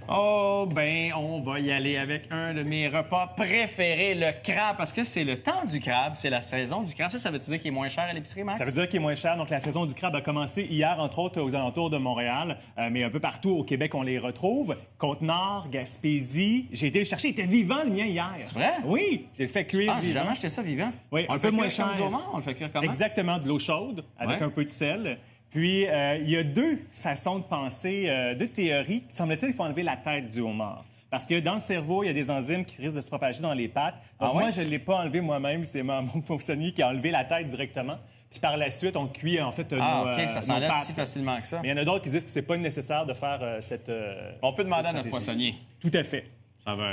Oh, ben, on va y aller avec un de mes repas préférés, le crabe, parce que c'est le temps du crabe, c'est la saison du crabe. Ça veut dire qu'il est moins cher à l'épicerie, Max? Ça veut dire qu'il est moins cher. Donc, la saison du crabe a commencé hier, entre autres, aux alentours de Montréal, mais un peu partout au Québec, on les retrouve. Côte-Nord, Gaspésie. J'ai été le chercher. Il était vivant, le mien, hier. C'est vrai? Oui, j'ai fait cuire. Ah, j'ai vivant. jamais acheté ça vivant. Oui, On un le peu fait moins cuire comme cher. du homard? On le fait cuire comment? Exactement, de l'eau chaude, avec Ouais. un peu de sel. Puis, il y a deux façons de penser, deux théories. Semble-t-il qu'il faut enlever la tête du homard. Parce que dans le cerveau, il y a des enzymes qui risquent de se propager dans les pattes. Donc, Ah ouais? moi, je ne l'ai pas enlevé moi-même. C'est mon poissonnier qui a enlevé la tête directement. Puis par la suite, on cuit, en fait, Ah, nos, OK, ça nos s'enlève pâtes. si facilement que ça. Mais il y en a d'autres qui disent que c'est pas nécessaire de faire cette On peut demander à cette notre stratégie. poissonnier. Tout à fait.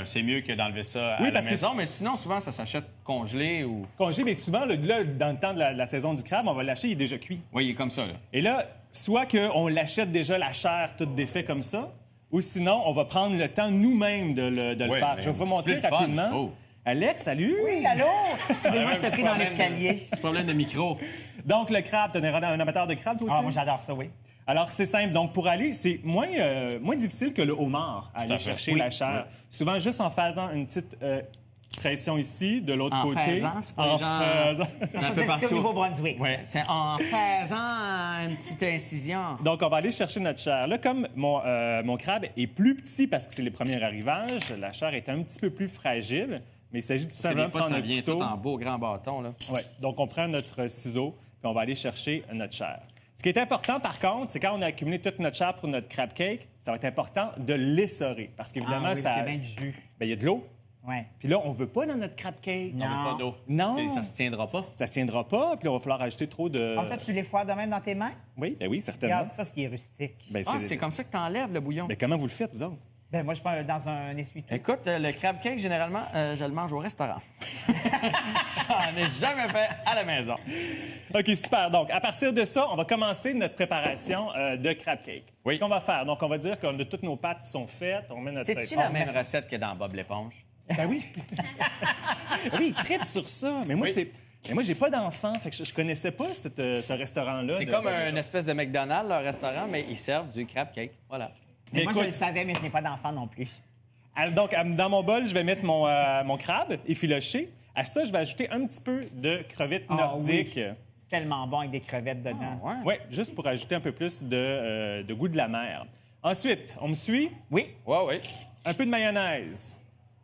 C'est mieux que d'enlever ça à Oui, la parce que maison, c'est- mais sinon, souvent, ça s'achète congelé ou... Congé, mais souvent, là, dans le temps de la saison du crabe, on va l'acheter, il est déjà cuit. Oui, il est comme ça, là. Et là, soit qu'on l'achète déjà la chair toute défaite comme ça, ou sinon, on va prendre le temps nous-mêmes de le Oui, faire. mais Je vais vous c'est montrer plus le fun, je rapidement. trouve. Alex, salut! Oui, allô? Excusez-moi, je t'ai pris dans l'escalier. Petit problème de micro. Donc, le crabe, tu es un amateur de crabe, toi aussi? Ah, moi, j'adore ça, oui. Alors, c'est simple. Donc, pour aller, c'est moins difficile que le homard à aller à fait. chercher Oui. la chair. Souvent, juste en faisant une petite pression ici, de l'autre En côté. faisant, c'est pour En les gens... faisant. Un Ça, peu c'est au partout. Nouveau-Brunswick. Oui, c'est en faisant une petite incision. Donc, on va aller chercher notre chair. Là, comme mon crabe est plus petit parce que c'est les premiers arrivages, la chair est un petit peu plus fragile, mais il s'agit tout Parce que simplement des de fois, prendre ça un vient couteau. tout en beau grand bâton, là. Ouais. Donc, on prend notre ciseau, puis on va aller chercher notre chair. Ce qui est important, par contre, c'est quand on a accumulé toute notre chair pour notre crab cake, ça va être important de l'essorer. Parce qu'évidemment, Ah, oui, ça. c'est bien du jus. Bien, il y a de l'eau. Ouais. Puis là, on veut pas dans notre crab cake. On met Non. pas d'eau. Non. Parce que ça se tiendra pas. Ça tiendra pas, puis on va falloir ajouter trop de. En fait, tu les foires de même dans tes mains? Oui, ben oui, certainement. Regarde ça, ce qui est rustique. Ben, Ah, c'est comme ça que t'enlèves le bouillon. Mais comment vous le faites, vous autres? Ben, moi, je prends dans un essuie-tout. Écoute, le crab cake, généralement, je le mange au restaurant. J'en ai jamais fait à la maison. OK, super. Donc, à partir de ça, on va commencer notre préparation de crab cake. Oui. Ce qu'on va faire, donc, on va dire que toutes nos pâtes sont faites. On met notre C'est-tu la même recette que dans Bob l'éponge? Ben oui. Oui, il tripe sur ça. Mais moi, Oui. Mais moi, j'ai pas d'enfant, fait que je connaissais pas ce restaurant-là. C'est comme une espèce de McDonald's, leur restaurant, mais ils servent du crab cake. Voilà. Mais moi, écoute- je le savais, mais je n'ai pas d'enfant non plus. Alors, donc, dans mon bol, je vais mettre mon crabe effiloché. À ça, je vais ajouter un petit peu de crevettes Ah, nordiques. oui. C'est tellement bon avec des crevettes dedans. Ouais. Oui, juste pour ajouter un peu plus de goût de la mer. Ensuite, on me suit? Oui. Ouais. Un peu de mayonnaise.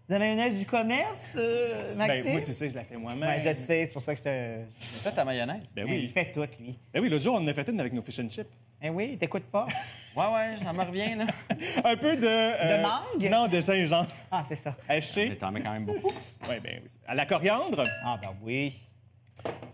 La mayonnaise du commerce, Maxime? Ben, moi, tu sais, je la fais moi-même. Ouais, je sais, c'est pour ça que je te... Fais ta mayonnaise. Ben Il oui. fait tout, lui. Ben oui, l'autre jour, on en a fait une avec nos fish and chips. Eh oui, il t'écoute pas. Ouais, ça me revient, là. Un peu de... De mangue? Non, de gingembre Ah, c'est ça. Mais haché. t'en mets quand même beaucoup. Oui, ben oui. À la coriandre. Ah, ben oui.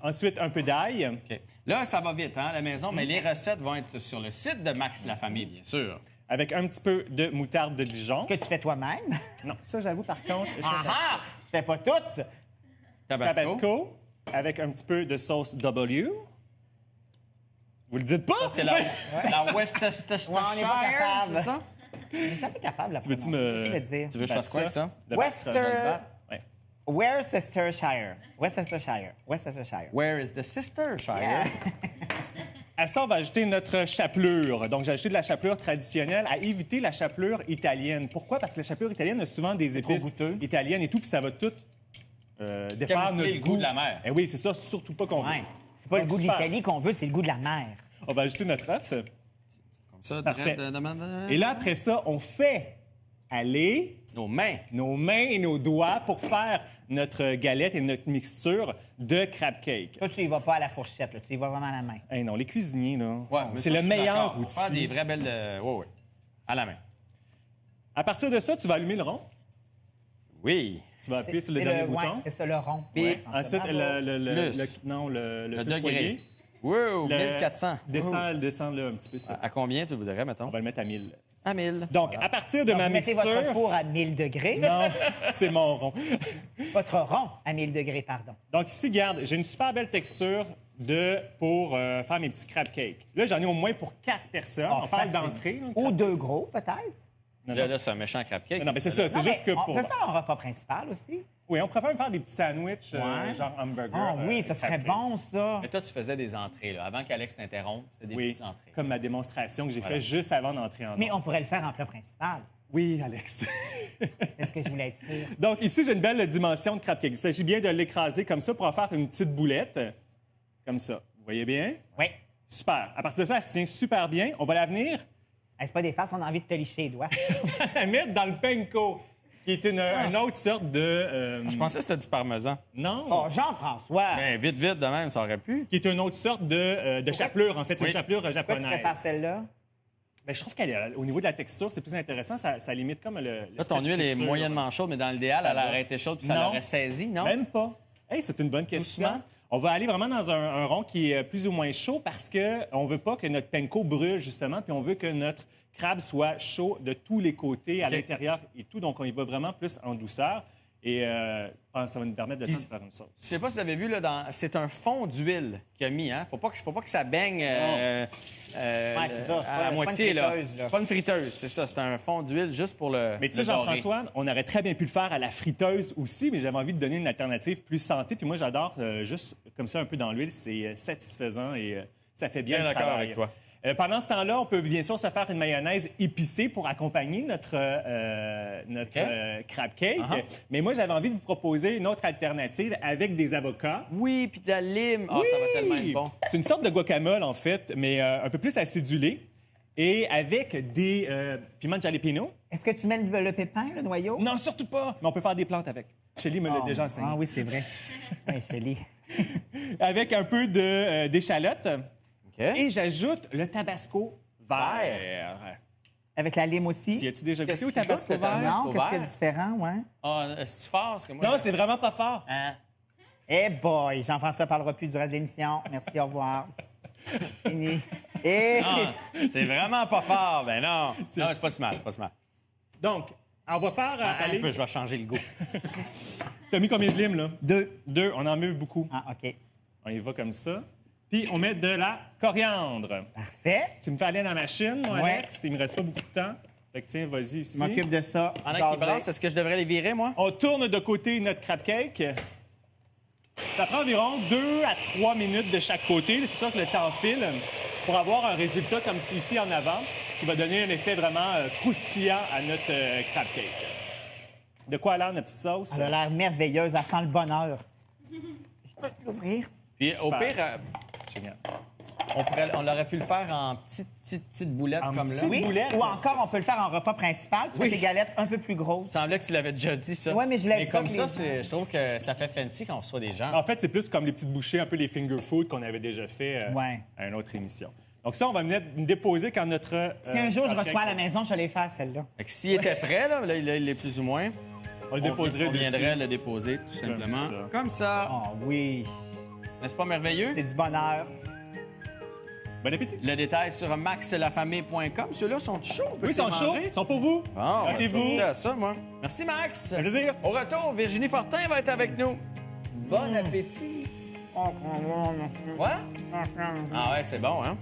Ensuite, un peu d'ail. OK. Là, ça va vite, hein, à la maison, mais les recettes vont être sur le site de Max La Famille, bien sûr. Avec un petit peu de moutarde de Dijon. Que tu fais toi-même. Non, ça, j'avoue, par contre, je Ah ah! Tu fais pas tout. Tabasco. Tabasco. Avec un petit peu de sauce W. Vous le dites pas? Ça, c'est la Worcestershire, Ouais, on n'est pas capable. c'est ça? Je suis jamais capable de la Tu veux-tu prononcer. me... Qu'est-ce que je veux dire? Tu veux que je fasse quoi avec ça? De Wester... Ouais. Worcestershire. Worcestershire. Worcestershire. Where is the sister, Shire? Yeah. À ça, on va ajouter notre chapelure. Donc, j'ai ajouté de la chapelure traditionnelle à éviter la chapelure italienne. Pourquoi? Parce que la chapelure italienne a souvent des trop épices goûteux. italiennes et tout, puis ça va tout défaire Camoufler notre le goût de la mer. Eh oui, c'est ça, surtout pas qu'on veut. Ouais. C'est pas le Donc, goût de super. l'Italie qu'on veut, c'est le goût de la mer. On va ajouter notre œuf. Comme ça, Parfait. direct de... Et là, après ça, on fait aller Nos mains. nos mains et nos doigts pour faire notre galette et notre mixture de crab cake. Toi, tu y vas pas à la fourchette, là. Tu y vas vraiment à la main. Eh non, les cuisiniers, là, Ouais, mais c'est ça, le je suis meilleur d'accord. outil. Faire des vraies belles... Ouais. À la main. À partir de ça, tu vas allumer le rond. Oui. Tu vas appuyer sur le C'est dernier ouais, bouton. c'est ça, le rond. Puis, Ouais. Ensuite, Bravo. le Le feu de foyer. degré. Wow, Le- 1400. Descends là un petit peu. s'il te plaît. À combien tu voudrais, mettons? On va le mettre à 1000. À 1000. Donc, à partir de Donc, ma vous mettez mixture... votre four à 1000 degrés. Non, c'est mon rond. Votre rond à 1000 degrés, pardon. Donc ici, regarde, j'ai une super belle texture pour faire mes petits crab cakes. Là, j'en ai au moins pour 4 personnes. Ah, On parle facile. d'entrée. là. Ou deux gros, peut-être. Là, c'est un méchant crab cake. Non, mais c'est ça, c'est Non, juste que mais pour... on peut faire un repas principal aussi. Oui, on préfère faire des petits sandwichs, Ouais. genre hamburger. Ah oui, ça serait crab cake. bon, ça. Mais toi, tu faisais des entrées, là. Avant qu'Alex t'interrompe, c'était des Oui, petites entrées. comme ma démonstration que j'ai Voilà. faite juste avant d'entrer en Mais onde. on pourrait le faire en plat principal. Oui, Alex. Est-ce que je voulais être sûre? Donc, ici, j'ai une belle dimension de crab cake. Il s'agit bien de l'écraser comme ça pour en faire une petite boulette. Comme ça. Vous voyez bien? Oui. Super. À partir de ça, elle se tient super bien. On va la venir Hey, c'est pas des farces, on a envie de te licher les doigts. la mettre dans le panko, qui est une autre sorte de... Je pensais que c'était du parmesan. Non. Oh, Jean-François! Ben, vite, vite, de même, ça aurait pu. Qui est une autre sorte de chapelure. En fait, c'est Oui. une chapelure Pourquoi tu japonaise. préfères celle-là? Ben, je trouve qu'au niveau de la texture, c'est plus intéressant. Ça limite comme le... Là, ton huile est moyennement chaude, mais dans l'idéal, Ça elle va. aurait été chaude puis ça Non. l'aurait saisi, non? Même pas. Hey, c'est une bonne question. Doucement. On va aller vraiment dans un rond qui est plus ou moins chaud parce qu'on veut pas que notre panko brûle, justement, puis on veut que notre crabe soit chaud de tous les côtés, à OK. l'intérieur et tout. Donc, on y va vraiment plus en douceur. Et ça va nous permettre de faire une sauce. Je sais pas si vous avez vu, là, c'est un fond d'huile qu'il a mis, hein? Faut pas que ça baigne c'est ça. à Pas moitié, une là. friteuse, là. Pas une friteuse, c'est ça. C'est un fond d'huile juste pour le. Mais tu sais, le dorer. Jean-François, on aurait très bien pu le faire à la friteuse aussi, mais j'avais envie de donner une alternative plus santé. Puis moi, j'adore juste comme ça, un peu dans l'huile. C'est satisfaisant et ça fait bien Bien le d'accord travail. avec toi. Pendant ce temps-là, on peut bien sûr se faire une mayonnaise épicée pour accompagner notre crab cake. Uh-huh. Mais moi, j'avais envie de vous proposer une autre alternative avec des avocats. Oui, puis de la lime. Ah, ça va tellement être bon. C'est une sorte de guacamole, en fait, mais un peu plus acidulé. Et avec des piments de jalapeno. Est-ce que tu mets le pépin, le noyau? Non, surtout pas! Mais on peut faire des plantes avec. Shelly me l'a Oh, déjà enseigné. Ah oui, c'est vrai. Hey, Chélie. Avec un peu d'échalote. OK. Et j'ajoute le tabasco vert. Avec la lime aussi? Tu as-tu déjà Qu'est-ce goûté au qu'il goûte, tabasco le vert? tabasco? Non, qu'est-ce qu'il y a de vert? différent, ouais? Ah, c'est fort, parce que moi. Non, c'est vraiment pas fort. Hein? Eh boy, Jean-François parlera plus du reste de l'émission. Merci, au revoir. Fini. Et... Ah, c'est vraiment pas fort. Ben non. Non, c'est pas si mal, c'est pas si mal. Donc, on va faire... Attends aller... un peu, je vais changer le goût. T'as mis combien de limes, là? 2. 2. On en met beaucoup. Ah, OK. On y va comme ça. Puis, on met de la coriandre. Parfait. Tu me fais aller dans la machine, moi, Ouais. Alex? Il me reste pas beaucoup de temps. Fait que tiens, vas-y ici. Je m'occupe de ça. Pendant Jaser. qu'il brasse, est-ce que je devrais les virer, moi? On tourne de côté notre crab cake. Ça prend environ 2 à 3 minutes de chaque côté. C'est sûr que le temps file pour avoir un résultat comme ici en avant qui va donner un effet vraiment croustillant à notre crab cake. De quoi alors, notre petite sauce? Elle a l'air merveilleuse. Elle sent le bonheur. Je peux l'ouvrir? Puis au Super. pire, Génial. on aurait pu le faire en petites boulettes En comme là. petites Oui. boulettes. Ou encore, on peut le faire en repas principal. Tu fais des galettes un peu plus grosses. Il semblait que tu l'avais déjà dit, ça. Ouais, mais je l'ai dit comme ça ça, que les je trouve que ça fait fancy quand on reçoit des gens. En fait, c'est plus comme les petites bouchées, un peu les finger food qu'on avait déjà fait Ouais. à une autre émission. Donc ça, on va venir déposer quand notre... Si un jour je crab reçois à cake- la maison, je vais les faire, celle-là. Fait que s'il était prêt, là, il est plus ou moins. On le déposerait on viendrait dessus. le déposer, tout simplement. ça. Comme ça. Oh oui, N'est-ce pas merveilleux? c'est du bonheur. Bon appétit. Le détail sur maxlafamille.com. Ceux-là sont chauds. on peut Oui, ils sont les chauds. manger? Ils sont pour vous. Bon, Gâtez-vous. je vais goûter à ça, moi. Merci, Max. Un plaisir. Au retour, Virginie Fortin va être avec nous. Bon appétit. Ouais? Ah ouais, c'est bon, hein?